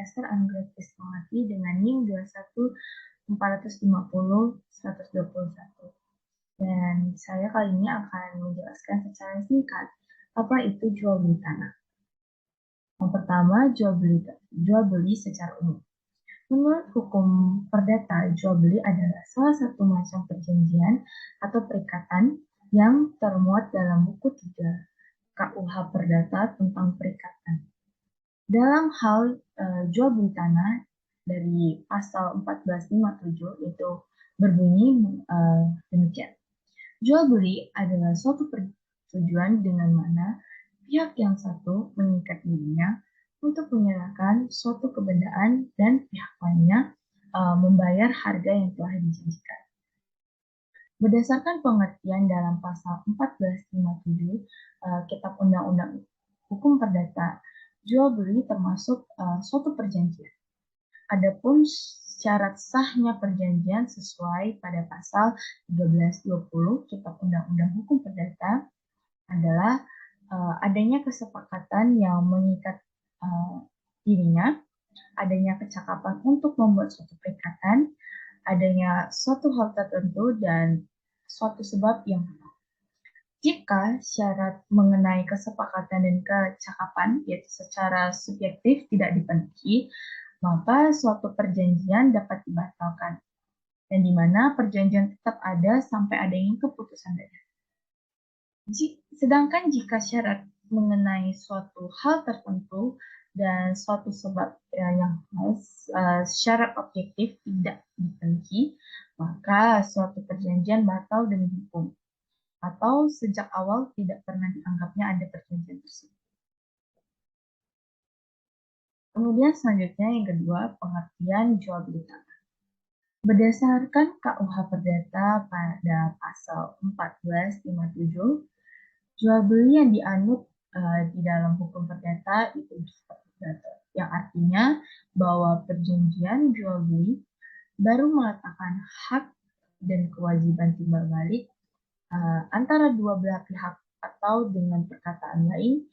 dasar anugerah Krismawati dengan NIM 21450-121. Dan saya kali ini akan menjelaskan secara singkat apa itu jual beli tanah. Yang pertama, jual beli secara umum. Menurut hukum perdata, jual beli adalah salah satu macam perjanjian atau perikatan yang termuat dalam buku 3 KUH Perdata tentang perikatan. Dalam hal jual beli tanah dari pasal 1457 itu berbunyi demikian. Jual beli adalah suatu persetujuan dengan mana pihak yang satu mengikat dirinya untuk menyerahkan suatu kebendaan dan pihak lainnya membayar harga yang telah dijanjikan. Berdasarkan pengertian dalam pasal 1457 Kitab Undang-Undang Hukum Perdata, jual beli termasuk suatu perjanjian. Adapun syarat sahnya perjanjian sesuai pada pasal 1320 Kitab Undang-Undang Hukum Perdata adalah adanya kesepakatan yang mengikat dirinya, adanya kecakapan untuk membuat suatu perikatan, adanya suatu hal tertentu, dan suatu sebab yang tepat. Jika syarat mengenai kesepakatan dan kecakapan, yaitu secara subjektif tidak dipenuhi, maka suatu perjanjian dapat dibatalkan, dan di mana perjanjian tetap ada sampai adanya keputusan daerah. Sedangkan jika syarat mengenai suatu hal tertentu dan suatu sebab yang syarat objektif tidak dipenuhi, maka suatu perjanjian batal demi hukum atau sejak awal tidak pernah dianggapnya ada perjanjian tersebut. Kemudian selanjutnya yang kedua, pengertian jual beli tanah. Berdasarkan KUH Perdata pada pasal 1457, jual beli yang dianut di dalam hukum perdata itu bersifat perdata, yang artinya bahwa perjanjian jual beli baru meletakkan hak dan kewajiban timbal balik antara dua belah pihak, atau dengan perkataan lain,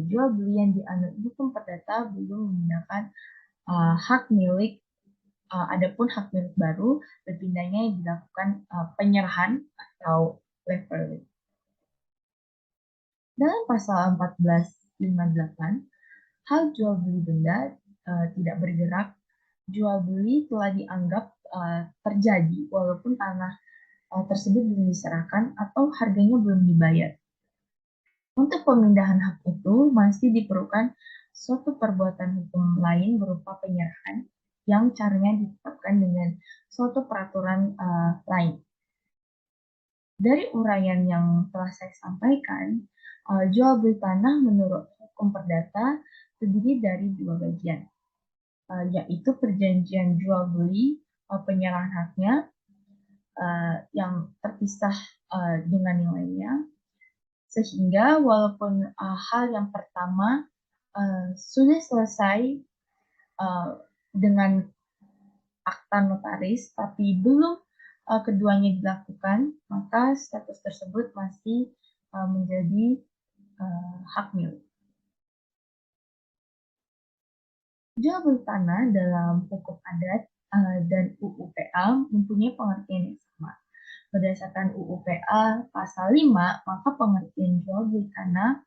jual beli yang dianut hukum perdata belum menggunakan hak milik. Adapun hak milik baru berpindahnya dilakukan penyerahan atau leverage. Dalam pasal 1458, hal jual beli benda tidak bergerak, jual beli telah dianggap terjadi walaupun tanah tersebut belum diserahkan atau harganya belum dibayar. Untuk pemindahan hak itu masih diperlukan suatu perbuatan hukum lain berupa penyerahan yang caranya ditetapkan dengan suatu peraturan lain. Dari uraian yang telah saya sampaikan, jual beli tanah menurut hukum perdata terdiri dari dua bagian, yaitu perjanjian jual beli penyerahan haknya yang terpisah dengan yang lainnya, sehingga walaupun hal yang pertama sudah selesai dengan akta notaris, tapi belum keduanya dilakukan, maka status tersebut masih menjadi hak milik. Jual beli tanah dalam hukum adat dan UU PA mempunyai pengertian yang sama. Berdasarkan UU PA pasal 5, maka pengertian jual beli tanah,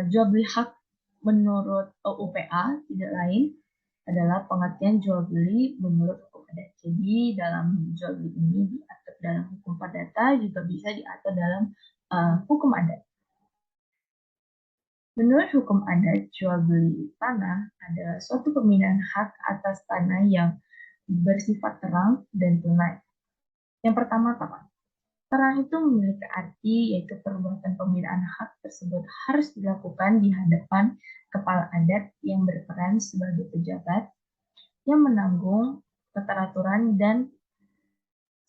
jual beli hak menurut UU PA tidak lain adalah pengertian jual beli menurut hukum adat. Jadi dalam jual beli ini diatur dalam hukum perdata, juga bisa diatur dalam hukum adat. Menurut hukum adat, jual beli tanah adalah suatu pemindahan hak atas tanah yang bersifat terang dan tunai. Yang pertama, terang itu memiliki arti yaitu perbuatan pemindahan hak tersebut harus dilakukan di hadapan kepala adat yang berperan sebagai pejabat yang menanggung keteraturan dan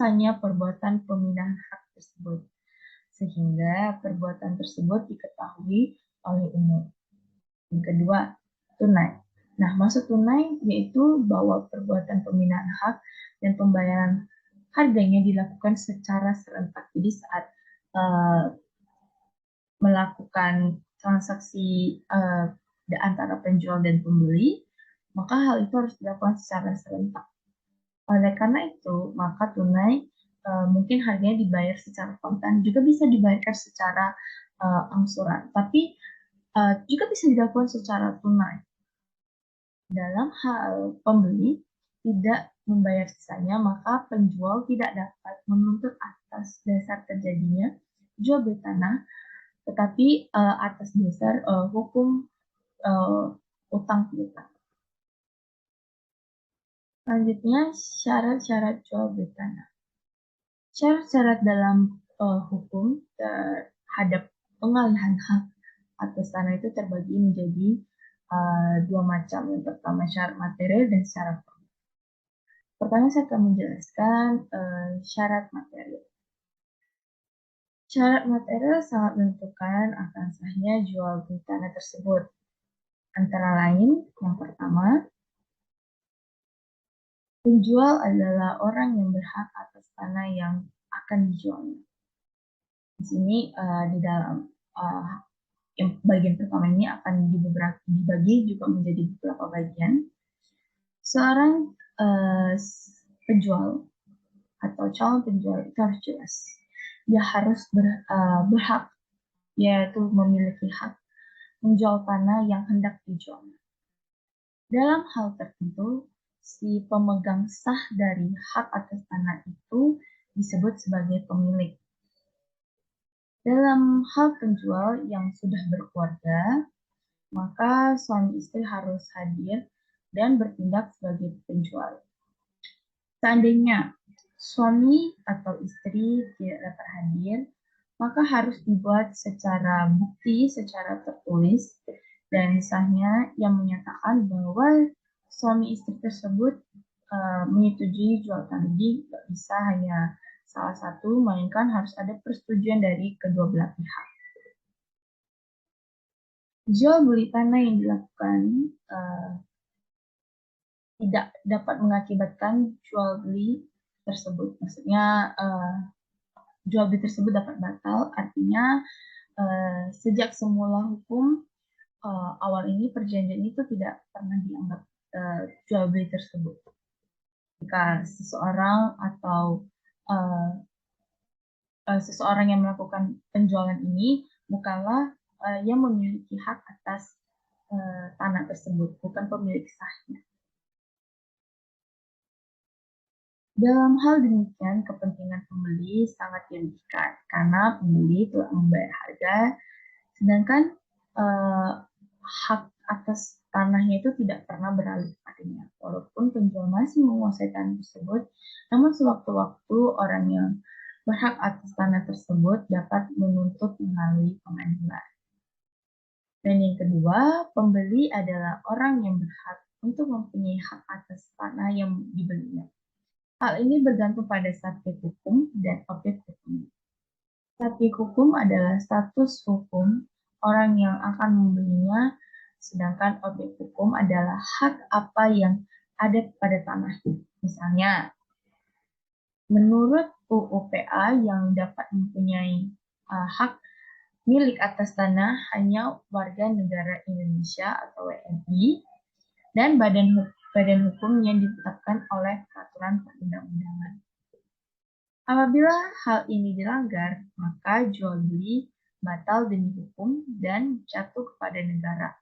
hanya perbuatan pemindahan hak tersebut, sehingga perbuatan tersebut diketahui oleh umum. Yang kedua, tunai. Nah, maksud tunai yaitu bahwa perbuatan pemindahan hak dan pembayaran harganya dilakukan secara serentak. Jadi saat melakukan transaksi antara penjual dan pembeli, maka hal itu harus dilakukan secara serentak. Oleh karena itu, maka tunai mungkin harganya dibayar secara kontan, juga bisa dibayarkan secara angsuran, tapi juga bisa dilakukan secara tunai. Dalam hal pembeli tidak membayar sisanya, maka penjual tidak dapat menuntut atas dasar terjadinya jual beli tanah, tetapi atas dasar hukum utang piutang. Selanjutnya, syarat-syarat jual beli tanah. Syarat-syarat dalam hukum terhadap pengalihan hak atas tanah itu terbagi menjadi dua macam. Yang pertama syarat material dan syarat formil. Pertama saya akan menjelaskan syarat material. Syarat material sangat menentukan akan sahnya jual beli tanah tersebut. Antara lain, yang pertama, penjual adalah orang yang berhak atas tanah yang akan dijualnya. Di sini di dalam bagian pertama ini akan dibagi juga menjadi beberapa bagian. Seorang penjual atau calon penjual itu harus jelas. Dia harus berhak, yaitu memiliki hak menjual tanah yang hendak dijual. Dalam hal tertentu, si pemegang sah dari hak atas tanah itu disebut sebagai pemilik. Dalam hal penjual yang sudah berkeluarga, maka suami istri harus hadir dan bertindak sebagai penjual. Seandainya suami atau istri tidak dapat hadir, maka harus dibuat secara bukti, secara tertulis, dan sahnya yang menyatakan bahwa suami istri tersebut menyetujui jual tanah. Jadi tidak bisa hanya salah satu, melainkan harus ada persetujuan dari kedua belah pihak. Jual beli tanah yang dilakukan tidak dapat mengakibatkan jual beli tersebut. Maksudnya jual beli tersebut dapat batal. Artinya sejak semula hukum awal ini perjanjian itu tidak pernah dianggap jual beli tersebut. Jika seseorang atau seseorang yang melakukan penjualan ini bukanlah yang memiliki hak atas tanah tersebut, bukan pemilik sahnya. Dalam hal demikian, kepentingan pembeli sangat dirugikan karena pembeli telah membayar harga, sedangkan hak atas tanahnya itu tidak pernah beralih padanya. Walaupun penjual masih menguasai tanah tersebut, namun sewaktu-waktu orang yang berhak atas tanah tersebut dapat menuntut melalui pengadilan. Dan yang kedua, pembeli adalah orang yang berhak untuk mempunyai hak atas tanah yang dibelinya. Hal ini bergantung pada subjek hukum dan objek hukum. Subjek hukum adalah status hukum orang yang akan membelinya, sedangkan objek hukum adalah hak apa yang ada pada tanah. Misalnya, menurut UU PA yang dapat mempunyai hak milik atas tanah hanya warga negara Indonesia atau WNI dan badan hukum yang ditetapkan oleh peraturan perundang-undangan. Apabila hal ini dilanggar, maka jual beli batal demi hukum dan jatuh kepada negara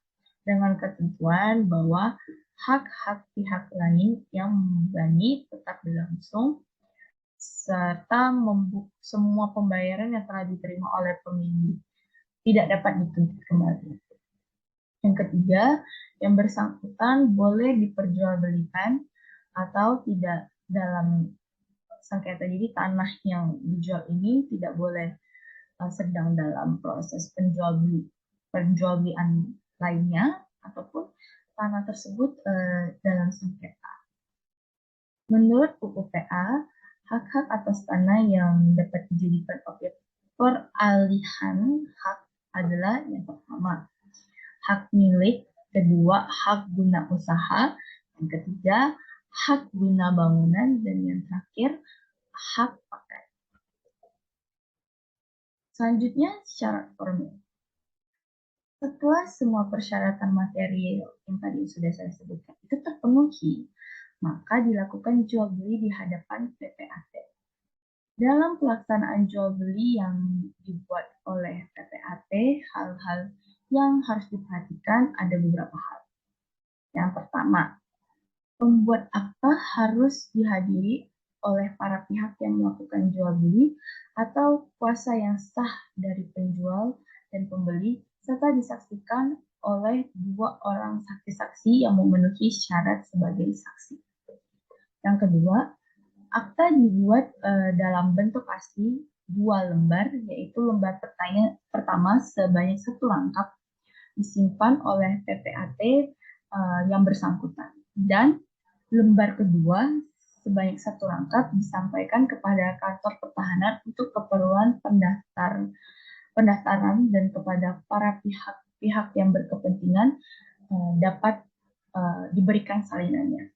dengan ketentuan bahwa hak-hak pihak lain yang membebani tetap berlangsung serta semua pembayaran yang telah diterima oleh pemilik tidak dapat dituntut kembali. Yang ketiga, yang bersangkutan boleh diperjualbelikan atau tidak dalam sengketa. Jadi tanah yang dijual ini tidak boleh sedang dalam proses penjual-belian lainnya ataupun tanah tersebut dalam sengketa. Menurut UU PA, hak-hak atas tanah yang dapat dijadikan objek peralihan hak adalah yang pertama, hak milik, kedua, hak guna usaha, yang ketiga, hak guna bangunan, dan yang terakhir, hak pakai. Selanjutnya, syarat formil. Setelah semua persyaratan material yang tadi sudah saya sebutkan itu terpenuhi, maka dilakukan jual beli di hadapan PPAT. Dalam pelaksanaan jual beli yang dibuat oleh PPAT, hal-hal yang harus diperhatikan ada beberapa hal. Yang pertama, pembuat akta harus dihadiri oleh para pihak yang melakukan jual beli atau kuasa yang sah dari penjual dan pembeli, serta disaksikan oleh 2 orang saksi-saksi yang memenuhi syarat sebagai saksi. Yang kedua, akta dibuat dalam bentuk asli 2 lembar, yaitu lembar pertama sebanyak 1 rangkap disimpan oleh PPAT yang bersangkutan, dan lembar kedua sebanyak 1 rangkap disampaikan kepada kantor pertahanan untuk keperluan pendaftaran dan kepada para pihak yang berkepentingan dapat diberikan salinannya.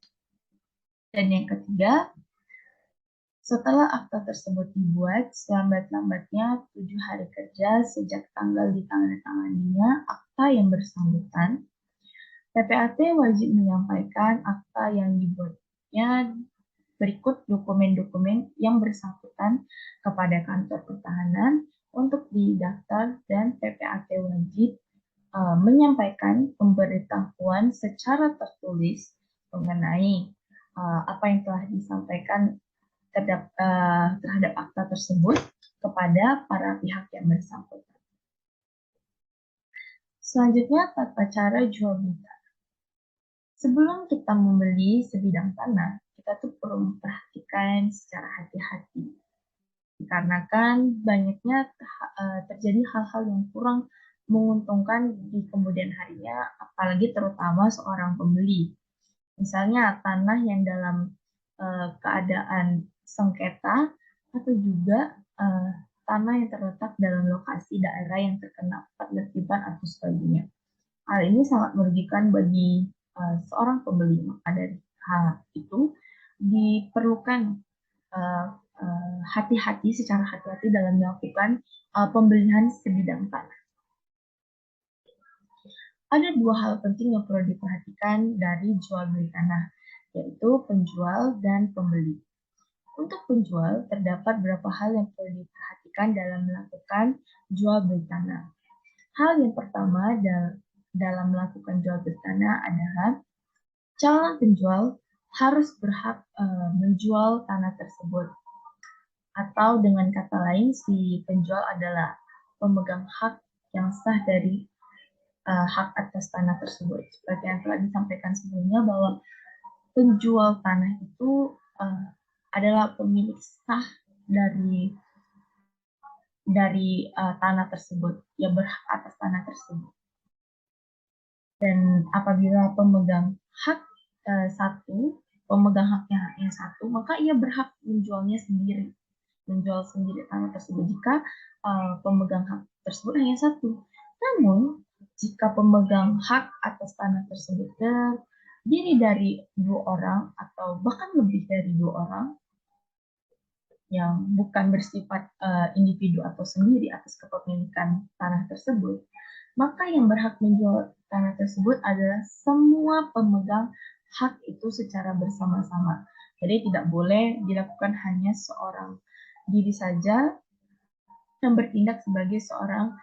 Dan yang ketiga, setelah akta tersebut dibuat, selambat-lambatnya 7 hari kerja sejak tanggal ditandatanganinya akta yang bersangkutan, PPAT wajib menyampaikan akta yang dibuatnya berikut dokumen-dokumen yang bersangkutan kepada kantor pertahanan untuk didaftar, dan PPAT wajib menyampaikan pemberitahuan secara tertulis mengenai apa yang telah disampaikan terhadap akta tersebut kepada para pihak yang bersangkutan. Selanjutnya, tata cara jual beli. Sebelum kita membeli sebidang tanah, kita tuh perlu memperhatikan secara hati-hati. Dikarenakan banyaknya terjadi hal-hal yang kurang menguntungkan di kemudian harinya, apalagi terutama seorang pembeli. Misalnya tanah yang dalam keadaan sengketa, atau juga tanah yang terletak dalam lokasi daerah yang terkena penertiban atau sebagainya. Hal ini sangat merugikan bagi seorang pembeli. Maka dari hal itu diperlukan hati-hati secara hati-hati dalam melakukan pembelian sebidang tanah. Ada 2 hal penting yang perlu diperhatikan dari jual beli tanah, yaitu penjual dan pembeli. Untuk penjual, terdapat beberapa hal yang perlu diperhatikan dalam melakukan jual beli tanah. Hal yang pertama dalam melakukan jual beli tanah adalah calon penjual harus berhak menjual tanah tersebut. Atau dengan kata lain, si penjual adalah pemegang hak yang sah dari hak atas tanah tersebut. Seperti yang telah disampaikan sebelumnya, bahwa penjual tanah itu adalah pemilik sah dari tanah tersebut, ia berhak atas tanah tersebut. Dan apabila pemegang hak pemegang haknya yang satu, maka ia berhak menjual sendiri tanah tersebut jika pemegang hak tersebut hanya satu. Namun, jika pemegang hak atas tanah tersebut terdiri dari 2 orang atau bahkan lebih dari 2 orang yang bukan bersifat individu atau sendiri atas kepemilikan tanah tersebut, maka yang berhak menjual tanah tersebut adalah semua pemegang hak itu secara bersama-sama. Jadi tidak boleh dilakukan hanya seorang diri saja yang bertindak sebagai seorang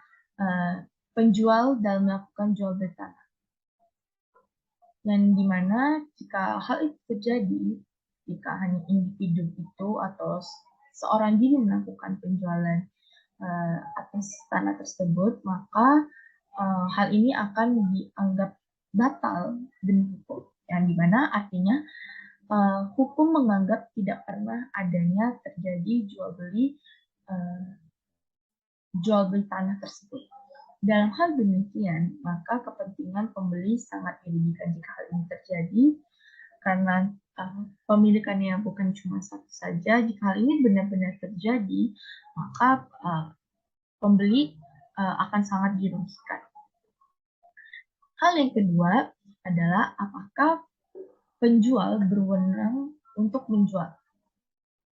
penjual dalam melakukan jual beli tanah. Dan dimana jika hal itu terjadi, jika hanya individu itu atau seorang diri melakukan penjualan atas tanah tersebut, maka hal ini akan dianggap batal demi hukum. Yang dimana artinya hukum menganggap tidak pernah adanya terjadi jual beli tanah tersebut. Dalam hal demikian, maka kepentingan pembeli sangat dirugikan jika hal ini terjadi, karena pemilikannya bukan cuma satu saja. Jika hal ini benar-benar terjadi, maka pembeli akan sangat dirugikan. Hal yang kedua adalah apakah penjual berwenang untuk menjual.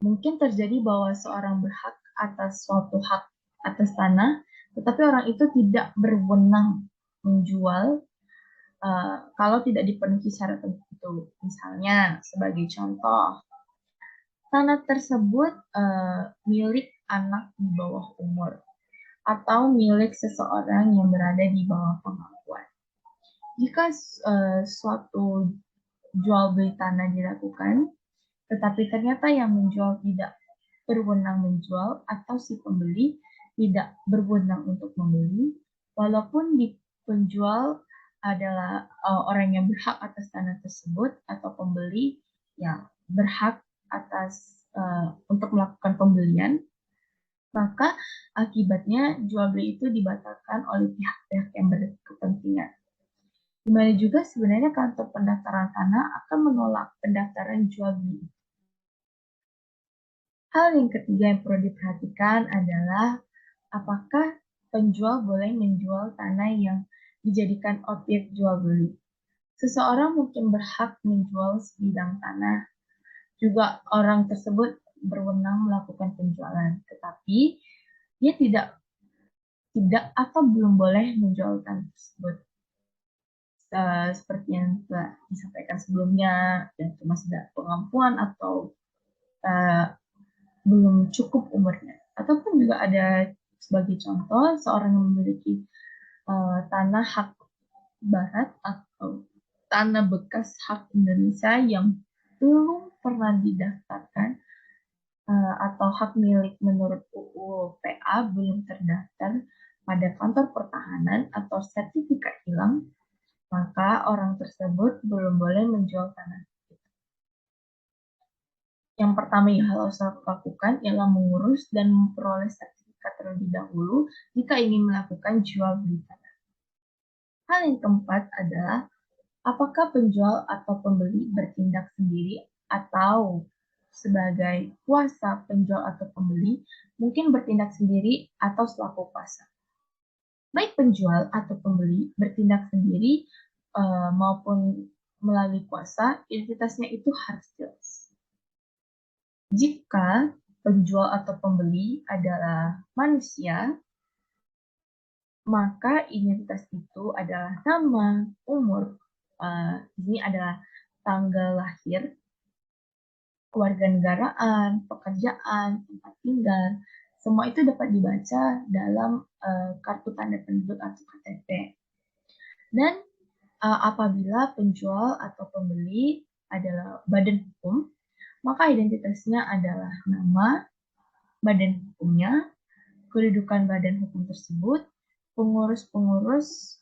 Mungkin terjadi bahwa seorang berhak atas suatu hak atas tanah, tetapi orang itu tidak berwenang menjual kalau tidak dipenuhi syarat tertentu. Misalnya, sebagai contoh, tanah tersebut milik anak di bawah umur atau milik seseorang yang berada di bawah kemampuan. Jika suatu jual beli tanah dilakukan, tetapi ternyata yang menjual tidak berwenang menjual atau si pembeli tidak berwenang untuk membeli, walaupun di penjual adalah orang yang berhak atas tanah tersebut atau pembeli yang berhak atas untuk melakukan pembelian, maka akibatnya jual beli itu dibatalkan oleh pihak-pihak yang berkepentingan. Di mana juga sebenarnya kantor pendaftaran tanah akan menolak pendaftaran jual beli. Hal yang ketiga yang perlu diperhatikan adalah apakah penjual boleh menjual tanah yang dijadikan objek jual beli. Seseorang mungkin berhak menjual sebidang tanah, juga orang tersebut berwenang melakukan penjualan, tetapi dia tidak atau belum boleh menjual tanah tersebut. Seperti yang telah disampaikan sebelumnya, dan masih ada pengampuan atau belum cukup umurnya. Ataupun juga ada sebagai contoh seorang yang memiliki tanah hak barat atau tanah bekas hak Indonesia yang belum pernah didaftarkan atau hak milik menurut UU PA belum terdaftar pada kantor pertahanan atau sertifikat hilang, maka orang tersebut belum boleh menjual tanah. Yang pertama yang harus lakukan ialah mengurus dan memperoleh sertifikat terlebih dahulu jika ingin melakukan jual beli tanah. Hal yang keempat adalah apakah penjual atau pembeli bertindak sendiri atau sebagai kuasa penjual atau pembeli mungkin bertindak sendiri atau selaku kuasa. Baik penjual atau pembeli bertindak sendiri maupun melalui kuasa, identitasnya itu harus jelas. Jika penjual atau pembeli adalah manusia, maka identitas itu adalah nama, umur, ini adalah tanggal lahir, kewarganegaraan, pekerjaan, tempat tinggal, semua itu dapat dibaca dalam kartu tanda penduduk atau KTP. Dan apabila penjual atau pembeli adalah badan hukum, maka identitasnya adalah nama, badan hukumnya, kedudukan badan hukum tersebut, pengurus-pengurus,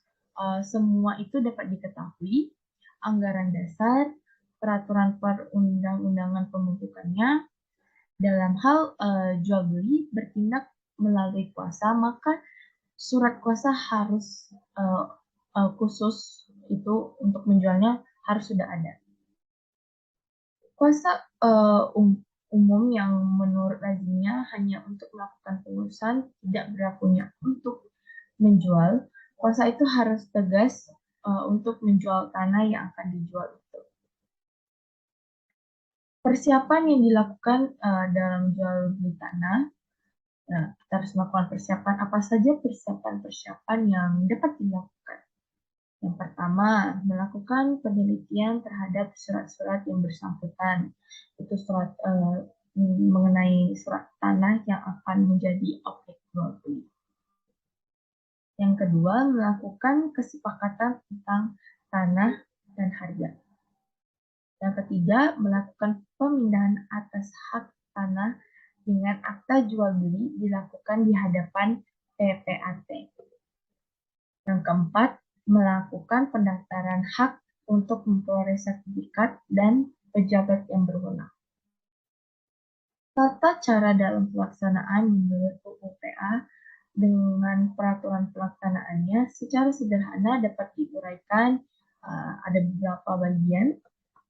semua itu dapat diketahui, anggaran dasar, peraturan perundang-undangan pembentukannya. Dalam hal jual beli bertindak melalui kuasa, maka surat kuasa harus khusus itu untuk menjualnya harus sudah ada. Kuasa umum yang menurut lazimnya hanya untuk melakukan pengurusan tidak berlakunya untuk menjual. Kuasa itu harus tegas untuk menjual tanah yang akan dijual itu. Persiapan yang dilakukan dalam jual beli tanah, kita harus melakukan persiapan apa saja persiapan-persiapan yang dapat dilakukan. Yang pertama, melakukan penelitian terhadap surat-surat yang bersangkutan. Itu surat mengenai surat tanah yang akan menjadi objek jual beli. Yang kedua, melakukan kesepakatan tentang tanah dan harga. Yang ketiga, melakukan pemindahan atas hak tanah dengan akta jual beli dilakukan di hadapan PPAT. Yang keempat, melakukan pendaftaran hak untuk memperoleh sertifikat dan pejabat yang berwenang. Tata cara dalam pelaksanaan menurut UU PA dengan peraturan pelaksanaannya secara sederhana dapat diuraikan ada beberapa bagian.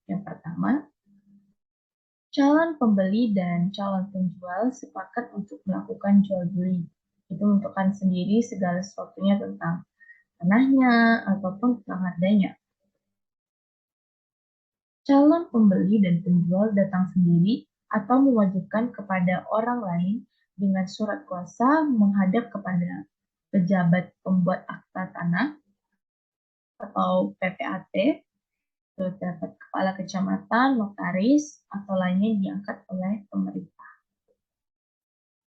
Yang pertama, calon pembeli dan calon penjual sepakat untuk melakukan jual beli. Itu menentukan sendiri segala sesuatunya tentang tanahnya ataupun tentang harganya. Calon pembeli dan penjual datang sendiri atau mewajibkan kepada orang lain dengan surat kuasa menghadap kepada pejabat pembuat akta tanah atau PPAT, terdapat kepala kecamatan, notaris, atau lainnya diangkat oleh pemerintah.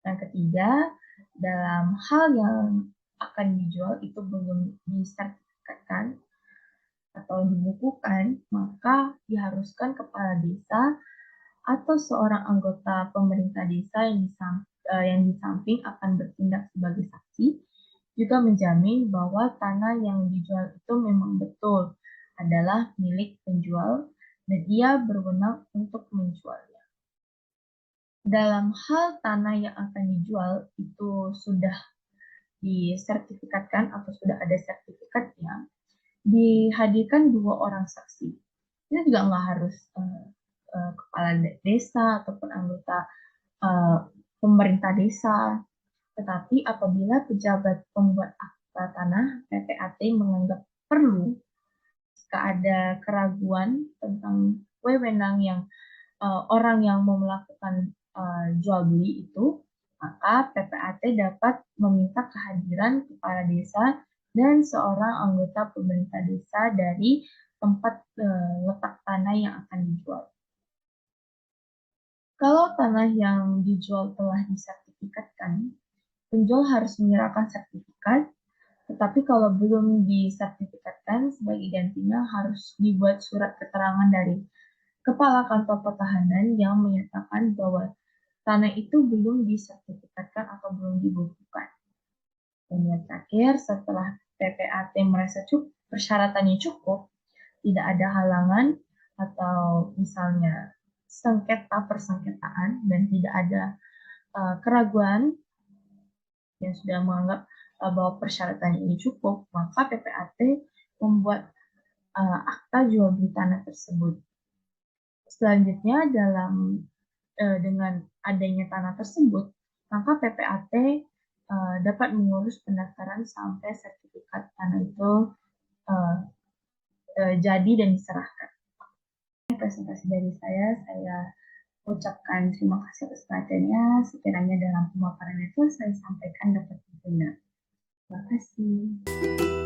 Yang ketiga, dalam hal yang akan dijual itu belum disertifikatkan atau dibukukan, maka diharuskan kepala desa atau seorang anggota pemerintah desa yang di samping akan bertindak sebagai saksi, juga menjamin bahwa tanah yang dijual itu memang betul adalah milik penjual dan ia berwenang untuk menjualnya. Dalam hal tanah yang akan dijual itu sudah disertifikatkan atau sudah ada sertifikatnya, dihadirkan 2 orang saksi. Itu juga nggak harus kepala desa ataupun anggota uh, pemerintah desa. Tetapi apabila pejabat pembuat akta tanah PPAT menganggap perlu jika ada keraguan tentang wewenang yang orang yang mau melakukan jual beli itu, maka PPAT dapat meminta kehadiran kepala desa dan seorang anggota pemerintah desa dari tempat letak tanah yang akan dijual. Kalau tanah yang dijual telah disertifikatkan, penjual harus menyerahkan sertifikat, tetapi kalau belum disertifikatkan, sebagai gantinya harus dibuat surat keterangan dari Kepala Kantor Pertahanan yang menyatakan bahwa tanah itu belum disertifikatkan atau belum dibukukan. Dan yang terakhir, setelah PPAT merasa persyaratannya cukup, tidak ada halangan atau misalnya sengketa persengketaan dan tidak ada keraguan yang sudah menganggap bahwa persyaratan ini cukup, maka PPAT membuat akta jual beli tanah tersebut. Selanjutnya dengan adanya tanah tersebut, maka PPAT dapat mengurus pendaftaran sampai sertifikat tanah itu jadi dan diserahkan. Presentasi dari saya ucapkan terima kasih atas perhatiannya. Sekiranya dalam pemaparan itu saya sampaikan dapat benar. Terima kasih.